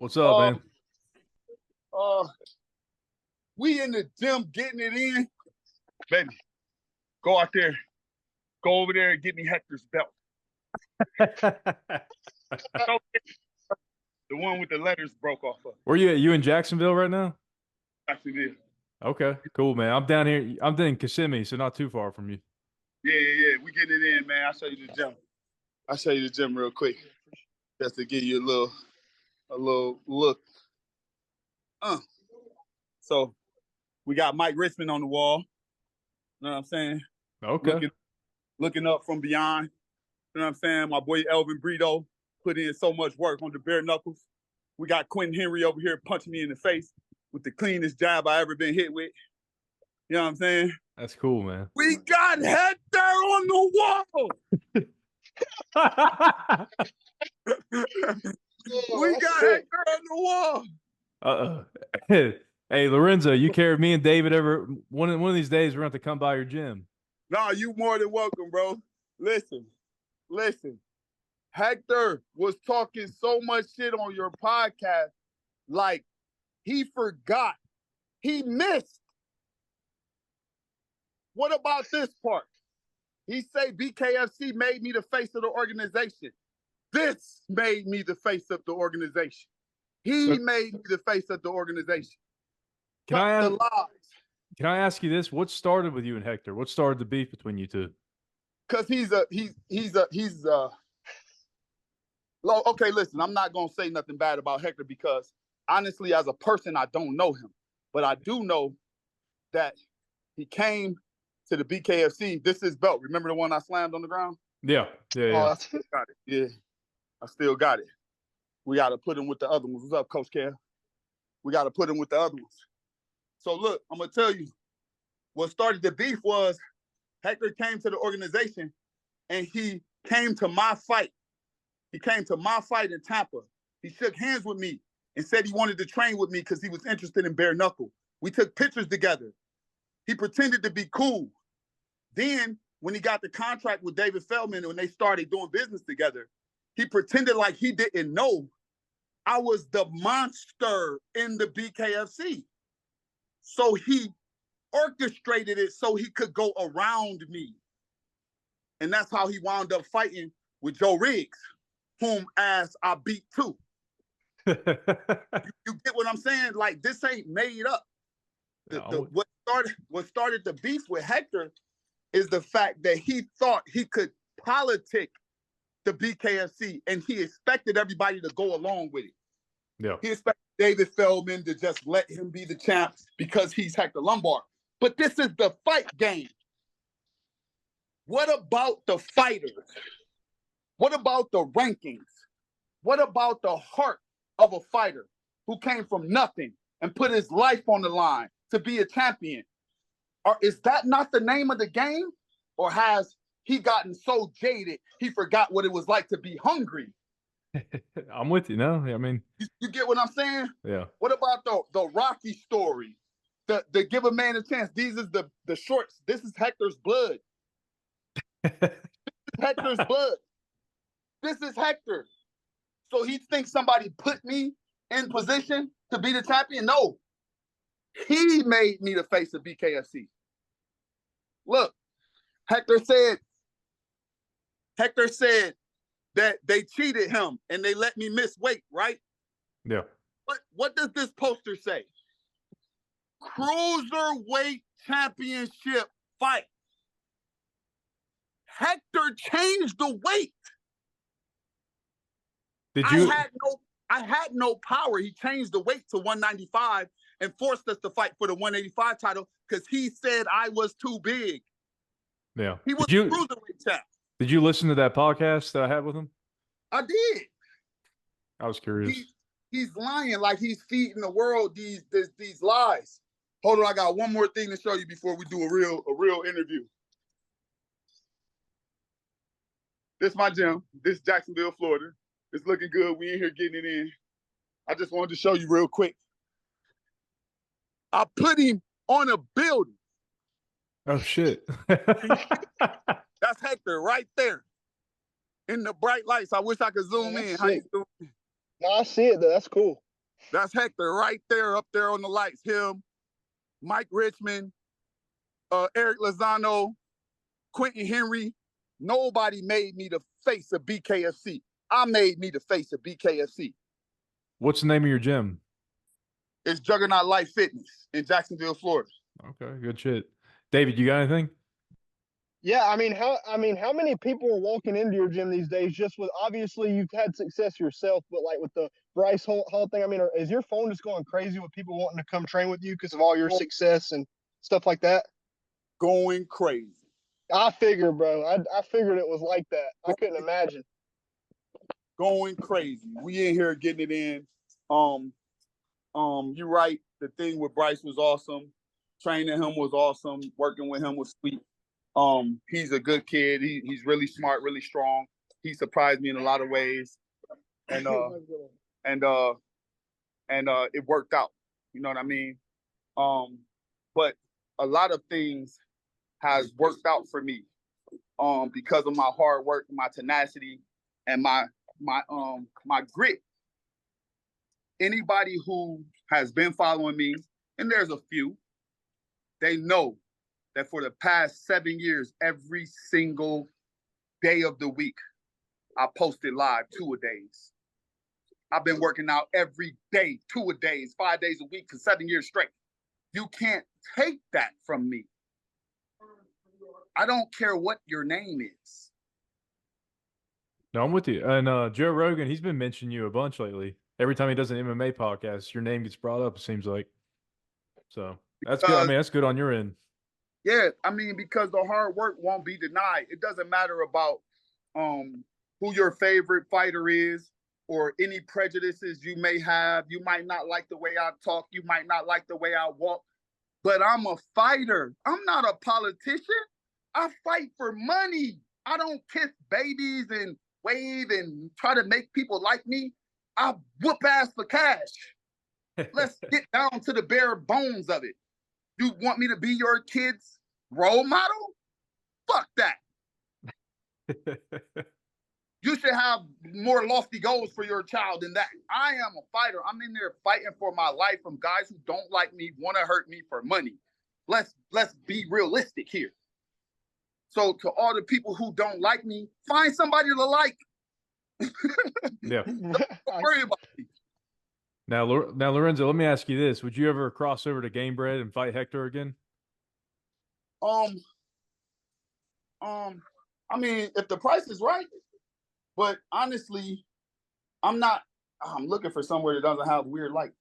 What's up, man? We in the gym getting it in. Baby, go out there. Go over there and get me Hector's belt. The one with the letters broke off of. Where you at? You in Jacksonville right now? Jacksonville. Okay, cool, man. I'm down here. I'm in Kissimmee, so not too far from you. Yeah. We getting it in, man. I'll show you the gym. I'll show you the gym real quick. Just to give you a little look. So we got Mike Richmond on the wall. You know what I'm saying? Okay. Looking up from beyond. You know what I'm saying? My boy Elvin Brito put in so much work on the bare knuckles. We got Quentin Henry over here punching me in the face with the cleanest jab I ever been hit with. You know what I'm saying? That's cool, man. We got Hector on the wall. We got Hector on the wall. Hey, Lorenzo, you care if me and David ever one of these days we're going to have to come by your gym? No, you more than welcome, bro. Listen. Hector was talking so much shit on your podcast, like he forgot. He missed. What about this part? He say BKFC made me the face of the organization. This made me the face of the organization. He made me the face of the organization. Can I ask you this? What started with you and Hector? What started the beef between you two? Because okay, listen, I'm not going to say nothing bad about Hector because honestly, as a person, I don't know him. But I do know that he came to the BKFC. This is belt. Remember the one I slammed on the ground? Yeah. Oh, I still got it. Yeah, I still got it. We got to put him with the other ones. What's up, Coach Cal? We got to put him with the other ones. So look, I'm going to tell you, what started the beef was Hector came to the organization and he came to my fight. He came to my fight in Tampa. He shook hands with me and said he wanted to train with me because he was interested in bare knuckle. We took pictures together. He pretended to be cool. Then when he got the contract with David Feldman and when they started doing business together, he pretended like he didn't know I was the monster in the BKFC. So he orchestrated it so he could go around me. And that's how he wound up fighting with Joe Riggs, whom as I beat too. You get what I'm saying? Like, this ain't made up. What started the beef with Hector is the fact that he thought he could politic the BKFC and he expected everybody to go along with it. Yeah. He expected David Feldman to just let him be the champ because he's Hector Lombard. But this is the fight game. What about the fighters? What about the rankings? What about the heart of a fighter who came from nothing and put his life on the line to be a champion? Or is that not the name of the game? Or has he gotten so jaded he forgot what it was like to be hungry? I'm with you now. I mean, you get what I'm saying? Yeah. What about the Rocky story? The give a man a chance. These is the shorts. This is Hector's blood. Hector's blood. This is Hector. So he thinks somebody put me in position to be the champion? No. He made me the face of BKFC. Look, Hector said that they cheated him and they let me miss weight, right? Yeah. What does this poster say? Cruiserweight championship fight. Hector changed the weight. I had no power. He changed the weight to 195 and forced us to fight for the 185 title because he said I was too big. Yeah. He was the cruiserweight champ. Did you listen to that podcast that I had with him? I did. I was curious. He's lying like he's feeding the world these lies. Hold on, I got one more thing to show you before we do a real interview. This is my gym. This is Jacksonville, Florida. It's looking good. We in here getting it in. I just wanted to show you real quick. I put him on a building. Oh, shit. That's Hector right there in the bright lights. I wish I could zoom in. How you doing? No, I see it, though. That's cool. That's Hector right there, up there on the lights. Him, Mike Richmond, Eric Lozano, Quentin Henry. Nobody made me the face of BKFC. I made me the face of BKFC. What's the name of your gym? It's Juggernaut Life Fitness in Jacksonville, Florida. Okay, good shit. David, you got anything? Yeah, I mean, how many people are walking into your gym these days? Just with, obviously you've had success yourself, but like with the Bryce Hall thing, I mean, is your phone just going crazy with people wanting to come train with you because of all your success and stuff like that? Going crazy. I figured, bro. I figured it was like that. I couldn't imagine. Going crazy. We in here getting it in. You're right. The thing with Bryce was awesome. Training him was awesome. Working with him was sweet. He's a good kid. He's really smart, really strong. He surprised me in a lot of ways, and it worked out. You know what I mean? But a lot of things has worked out for me, because of my hard work, my tenacity, and my grit. Anybody who has been following me, and there's a few, they know that for the past 7 years, every single day of the week, I posted live 2-a-days. I've been working out every day, 2-a-days, 5 days a week for 7 years straight. You can't take that from me. I don't care what your name is. No, I'm with you. And Joe Rogan, he's been mentioning you a bunch lately. Every time he does an MMA podcast, your name gets brought up, it seems like. So that's good. I mean, that's good on your end. Yeah, I mean, because the hard work won't be denied. It doesn't matter about who your favorite fighter is or any prejudices you may have. You might not like the way I talk. You might not like the way I walk. But I'm a fighter. I'm not a politician. I fight for money. I don't kiss babies and wave and try to make people like me. I whoop ass for cash. Let's get down to the bare bones of it. You want me to be your kid's role model? Fuck that. You should have more lofty goals for your child than that. I am a fighter. I'm in there fighting for my life from guys who don't like me, want to hurt me for money. Let's be realistic here. So to all the people who don't like me, find somebody to like. Yeah. Don't worry about me. Now, Lorenzo, let me ask you this. Would you ever cross over to Game Bread and fight Hector again? I mean, if the price is right, but honestly, I'm looking for somewhere that doesn't have weird light.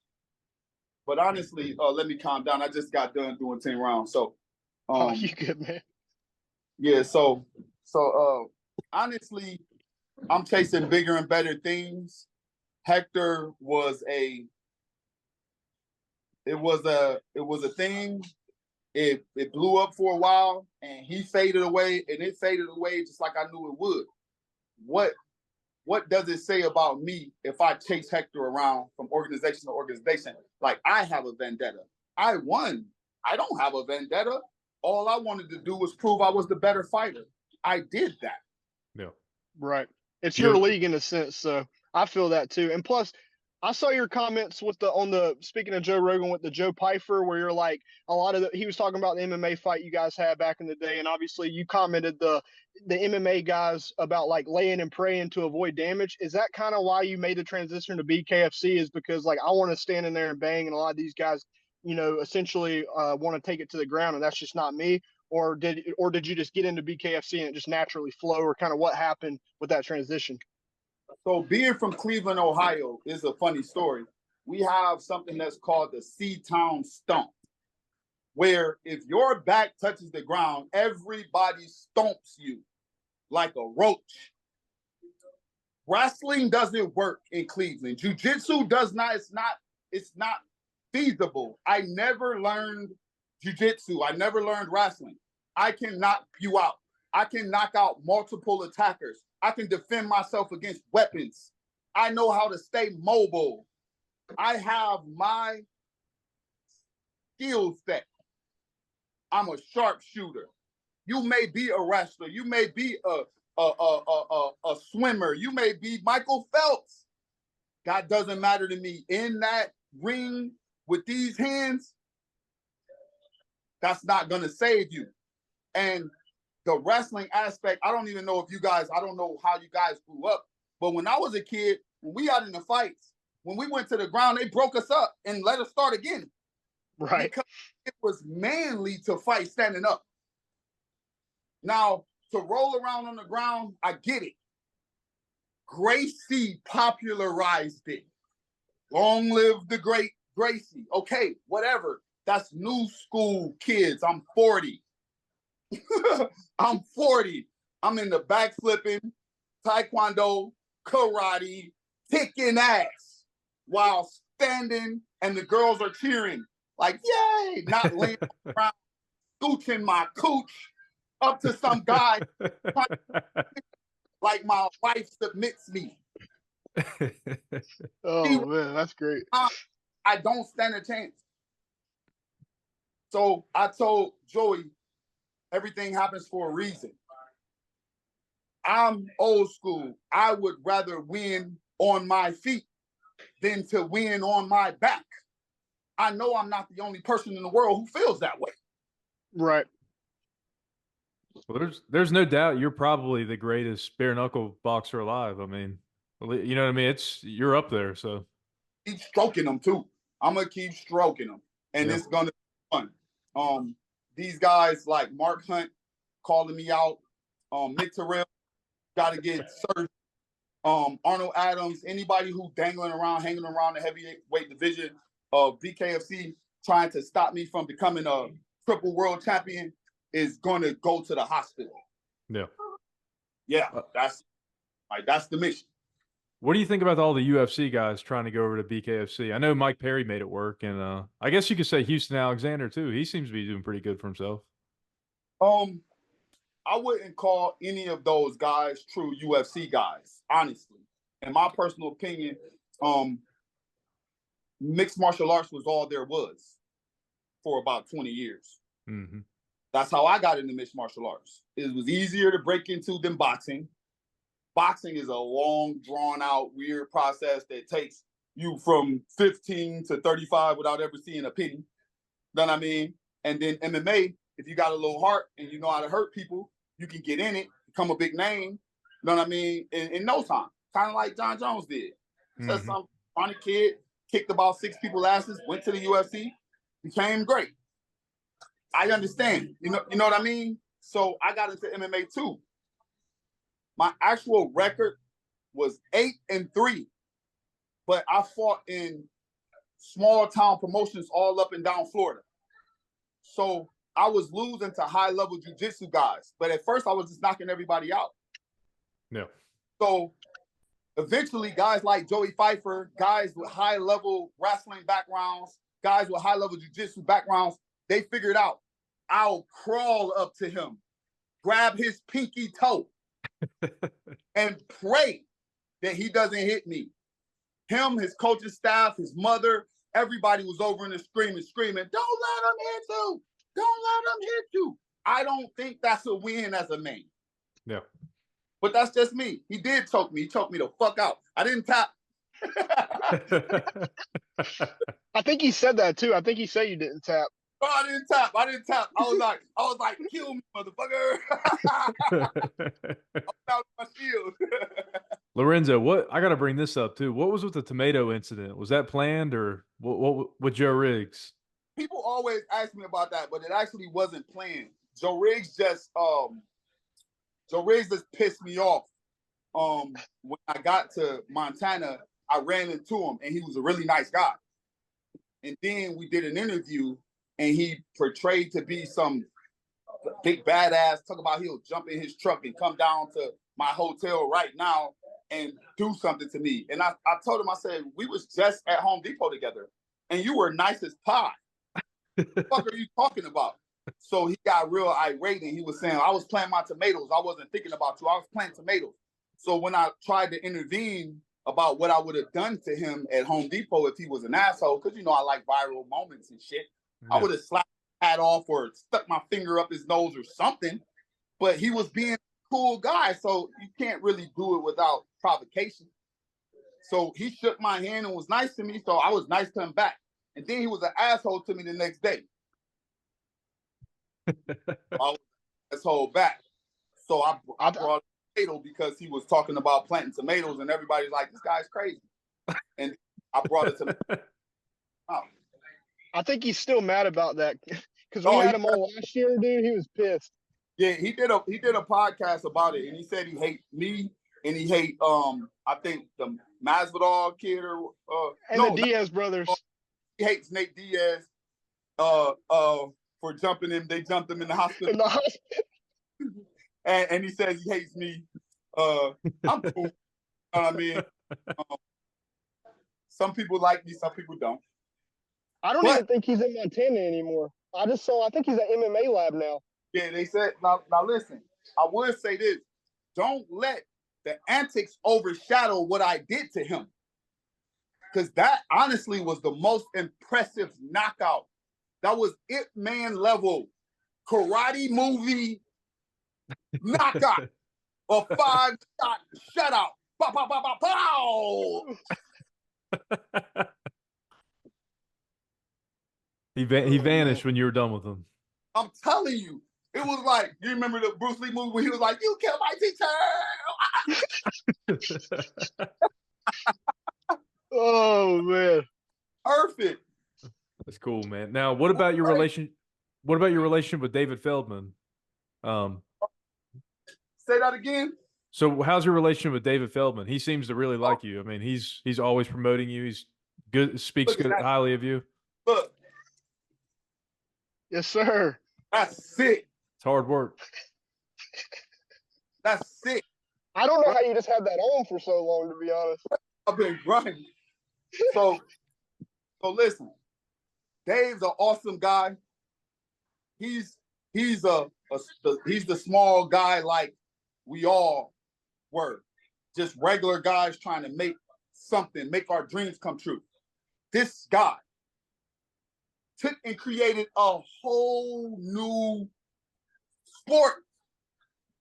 But honestly, let me calm down. I just got done doing 10 rounds. So, you good, man. Yeah, so honestly, I'm chasing bigger and better things. Hector was a thing. It blew up for a while and he faded away, and it faded away just like I knew it would. What does it say about me if I chase Hector around from organization to organization? Like I have a vendetta. I won. I don't have a vendetta. All I wanted to do was prove I was the better fighter. I did that. Yeah. Right. It's your league in a sense, so I feel that too. And plus, I saw your comments speaking of Joe Rogan with the Joe Pyfer, where you're like he was talking about the MMA fight you guys had back in the day, and obviously you commented the MMA guys about like laying and praying to avoid damage. Is that kind of why you made the transition to BKFC? Is because like I want to stand in there and bang, and a lot of these guys, essentially want to take it to the ground, and that's just not me. Or did you just get into BKFC and it just naturally flow, or kind of what happened with that transition? So being from Cleveland, Ohio is a funny story. We have something that's called the C-Town Stomp, where if your back touches the ground, everybody stomps you like a roach. Wrestling doesn't work in Cleveland. Jiu-jitsu does not, it's not feasible. I never learned jiu-jitsu. I never learned wrestling. I can knock you out. I can knock out multiple attackers. I can defend myself against weapons. I know how to stay mobile. I have my skill set. I'm a sharpshooter. You may be a wrestler. You may be a swimmer. You may be Michael Phelps. that doesn't matter to me. In that ring with these hands, that's not going to save you. And the wrestling aspect, I don't even know if you guys, I don't know how you guys grew up, but when I was a kid, when we got in the fights, when we went to the ground, they broke us up and let us start again. Right. Because it was manly to fight standing up. Now, to roll around on the ground, I get it. Gracie popularized it. Long live the great Gracie. Okay, whatever. That's new school kids. I'm 40. I'm 40. I'm in the back flipping, taekwondo, karate, kicking ass while standing, and the girls are cheering. Like, yay! Not laying around, scooching my cooch up to some guy like my wife submits me. Oh, man, that's great. I don't stand a chance. So I told Joey, everything happens for a reason. I'm old school. I would rather win on my feet than to win on my back. I know I'm not the only person in the world who feels that way. Right. Well, there's no doubt you're probably the greatest bare knuckle boxer alive. I mean, you know what I mean? You're up there. So keep stroking them too. I'm gonna keep stroking them, and it's gonna be fun. These guys like Mark Hunt calling me out. Nick Terrell got to get surgery. Arnold Adams, anybody who hanging around the heavyweight division of BKFC trying to stop me from becoming a triple world champion is going to go to the hospital. Yeah, that's the mission. What do you think about all the UFC guys trying to go over to BKFC? I know Mike Perry made it work, and I guess you could say Houston Alexander too. He seems to be doing pretty good for himself. I wouldn't call any of those guys true UFC guys, honestly. In my personal opinion, mixed martial arts was all there was for about 20 years. Mm-hmm. That's how I got into mixed martial arts. It was easier to break into than boxing. Boxing is a long, drawn-out, weird process that takes you from 15 to 35 without ever seeing a penny. You know what I mean? And then MMA, if you got a little heart and you know how to hurt people, you can get in it, become a big name, you know what I mean, in no time. Kind of like John Jones did. Just some funny kid, kicked about 6 people's asses, went to the UFC, became great. I understand. You know what I mean? So I got into MMA too. My actual record was 8-3, but I fought in small town promotions all up and down Florida. So I was losing to high level jiu-jitsu guys, but at first I was just knocking everybody out. Yeah. So eventually guys like Joey Pfeiffer, guys with high level wrestling backgrounds, guys with high level jiu-jitsu backgrounds, they figured out I'll crawl up to him, grab his pinky toe, and pray that he doesn't hit me. Him, his coaching staff, his mother, everybody was over in the screaming, don't let him hit you. Don't let him hit you. I don't think that's a win as a man. Yeah. But that's just me. He did choke me. He choked me the fuck out. I didn't tap. I think he said that too. I think he said you didn't tap. Oh, I didn't tap. I was like, kill me, motherfucker. I'm out my shield. Lorenzo, I got to bring this up too. What was with the tomato incident? Was that planned or what with Joe Riggs? People always ask me about that, but it actually wasn't planned. Joe Riggs just pissed me off. When I got to Montana, I ran into him and he was a really nice guy. And then we did an interview and he portrayed to be some big badass, talk about he'll jump in his truck and come down to my hotel right now and do something to me. And I told him, I said, we was just at Home Depot together and you were nice as pie. What the fuck are you talking about? So he got real irate and he was saying, I was playing my tomatoes. I wasn't thinking about you. I was playing tomatoes. So when I tried to intervene about what I would have done to him at Home Depot if he was an asshole, because, you know, I like viral moments and shit. Yeah. I would have slapped his hat off or stuck my finger up his nose or something. But he was being a cool guy, so you can't really do it without provocation. So he shook my hand and was nice to me, so I was nice to him back. And then he was an asshole to me the next day. I was an asshole back. So I brought a tomato because he was talking about planting tomatoes, and everybody's like, this guy's crazy. And I brought it to I think he's still mad about that because we had him on last year, dude. He was pissed. Yeah, he did a podcast about it, and he said he hate me and he hate I think the Masvidal kid or the Diaz brothers. He hates Nate Diaz for jumping him. They jumped him in the hospital. And he says he hates me. I'm cool. I mean, some people like me, some people don't. I don't even think he's in Montana anymore. I think he's at MMA Lab now. Yeah, they said, now listen, I would say this. Don't let the antics overshadow what I did to him. Because that honestly was the most impressive knockout. That was Ip Man level karate movie knockout. A 5-shot shutout. Pow, pow, pow, pow, pow. He vanished when you were done with him. I'm telling you. It was like, you remember the Bruce Lee movie where he was like, you killed my teacher. Oh, man. Perfect. That's cool, man. Now, what about your relationship with David Feldman? Say that again. So how's your relationship with David Feldman? He seems to really like you. I mean, he's always promoting you. He's good, speaks highly of you. Look. Yes, sir. That's sick. It's hard work. That's sick. I don't know how you just had that on for so long, to be honest. I've been grinding. So listen, Dave's an awesome guy. He's the small guy like we all were. Just regular guys trying to make our dreams come true. This guy took and created a whole new sport,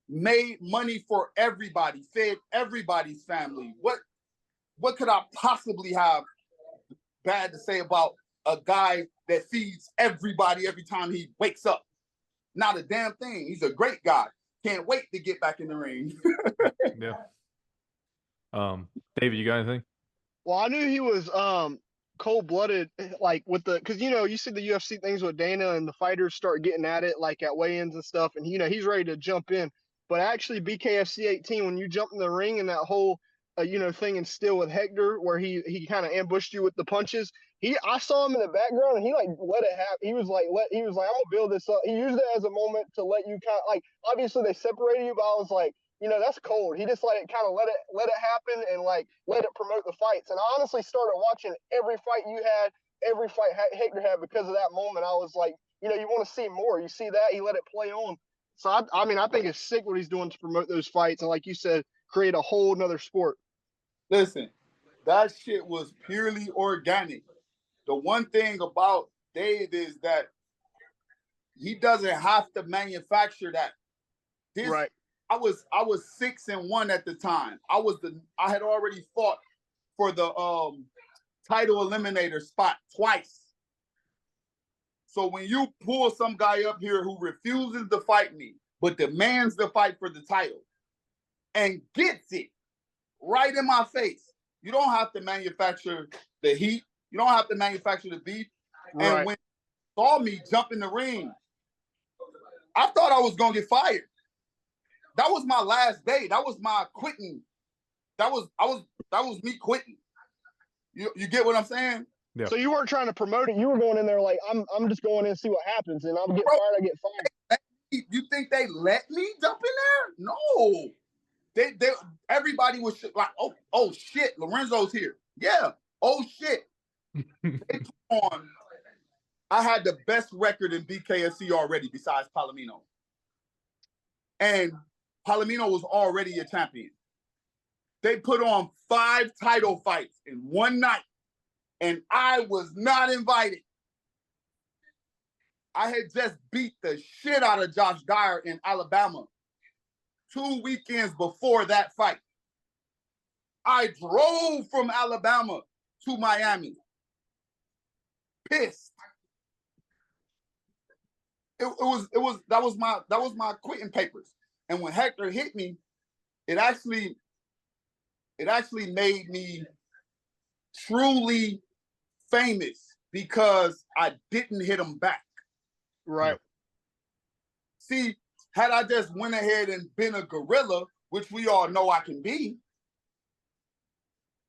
made money for everybody, fed everybody's family. What could I possibly have bad to say about a guy that feeds everybody every time he wakes up? Not a damn thing. He's a great guy. Can't wait to get back in the ring. Yeah. David, you got anything? Well, I knew he was cold-blooded, like with because you see the UFC things with Dana and the fighters start getting at it like at weigh-ins and stuff, and he's ready to jump in. But actually, BKFC 18, when you jump in the ring and that whole thing in Steel with Hector, where he kind of ambushed you with the punches, I saw him in the background and he like let it happen. He was like, I'm gonna build this up. He used it as a moment to let you kind of like, obviously they separated you, but I was like, that's cold. He just let it happen and like let it promote the fights. And I honestly started watching every fight you had, every fight Hector had because of that moment. I was like, you want to see more. You see that he let it play on. So I think it's sick what he's doing to promote those fights and like you said, create a whole nother sport. Listen, that shit was purely organic. The one thing about Dave is that he doesn't have to manufacture that. Right. I was 6-1 at the time. I had already fought for the title eliminator spot twice. So when you pull some guy up here who refuses to fight me, but demands the fight for the title and gets it right in my face, you don't have to manufacture the heat. You don't have to manufacture the beef. Right. And when he saw me jump in the ring, I thought I was going to get fired. That was my last day. That was my quitting. That was me quitting. You get what I'm saying? Yeah. So you weren't trying to promote it. You were going in there like, I'm just going in and see what happens. And I'm getting fired, I get fired. You think they let me jump in there? No. They everybody was like, oh shit, Lorenzo's here. Yeah. Oh shit. They put on. I had the best record in BKFC already besides Palomino. And Palomino was already a champion. They put on 5 title fights in one night, and I was not invited. I had just beat the shit out of Josh Dyer in Alabama 2 weekends before that fight. I drove from Alabama to Miami. Pissed. That was my quitting papers. And when Hector hit me, it actually made me truly famous because I didn't hit him back. Right. See, had I just went ahead and been a gorilla, which we all know I can be,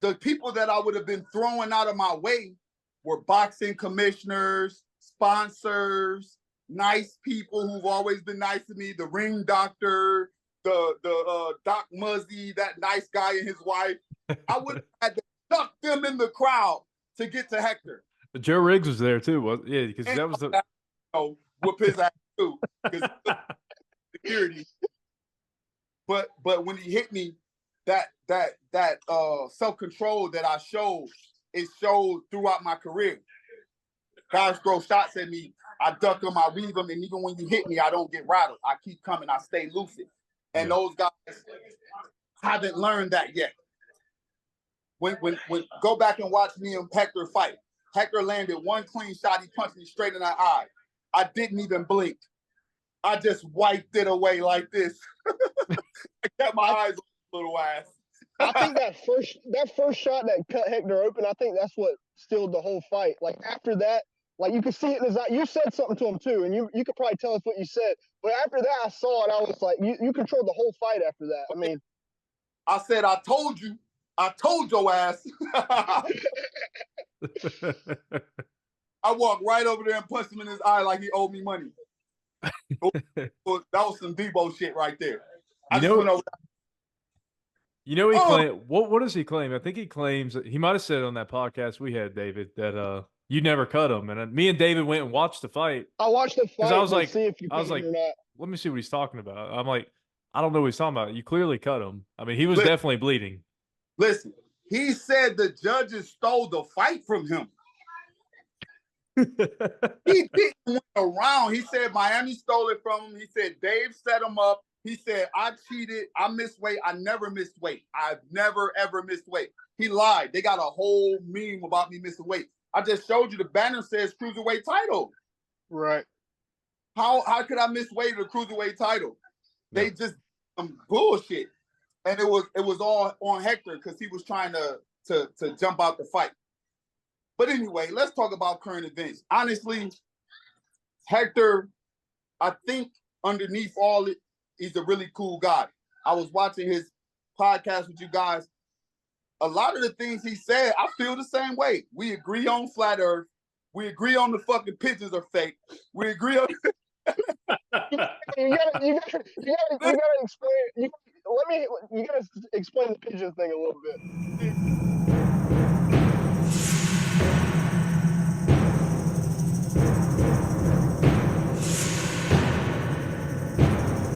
the people that I would have been throwing out of my way were boxing commissioners, sponsors, nice people who've always been nice to me, the ring doctor, the Doc Muzzy, that nice guy and his wife. I would have had to duck them in the crowd to get to Hector. But Joe Riggs was there too, yeah, because that was the whoop his ass too, because security. But when he hit me, that self-control that I showed, it showed throughout my career. Guys throw shots at me, I duck them, I weave them, and even when you hit me, I don't get rattled. I keep coming, I stay lucid. And those guys haven't learned that yet. When go back and watch me and Hector fight. Hector landed one clean shot, he punched me straight in the eye. I didn't even blink. I just wiped it away like this. I kept my eyes on the little ass. I think that first shot that cut Hector open, I think that's what stilled the whole fight. Like after that, like you could see it in his eye. You said something to him too, and you could probably tell us what you said. But after that, I saw it. I was like, you controlled the whole fight after that. I mean, I said, I told your ass. I walked right over there and punched him in his eye like he owed me money. That was some Debo shit right there. He claimed, what does he claim? I think he claims, he might have said on that podcast we had, David, that you never cut him. And me and David went and watched the fight. I watched the fight. I was like, see if you cut him or not. Let me see what he's talking about. I'm like, I don't know what he's talking about. You clearly cut him. I mean, he was definitely bleeding. Listen, he said the judges stole the fight from him. He didn't went around. He said Miami stole it from him. He said Dave set him up. He said, I cheated. I missed weight. I never missed weight. I've never, ever missed weight. He lied. They got a whole meme about me missing weight. I just showed you the banner says cruiserweight title. Right. How could I miss weight at a cruiserweight title? They just bullshit. And it was all on Hector because he was trying to jump out the fight. But anyway, let's talk about current events. Honestly, Hector, I think underneath all it, he's a really cool guy. I was watching his podcast with you guys. A lot of the things he said, I feel the same way. We agree on flat earth. We agree on the fucking pigeons are fake. We agree on... you gotta explain. You gotta explain the pigeon thing a little bit.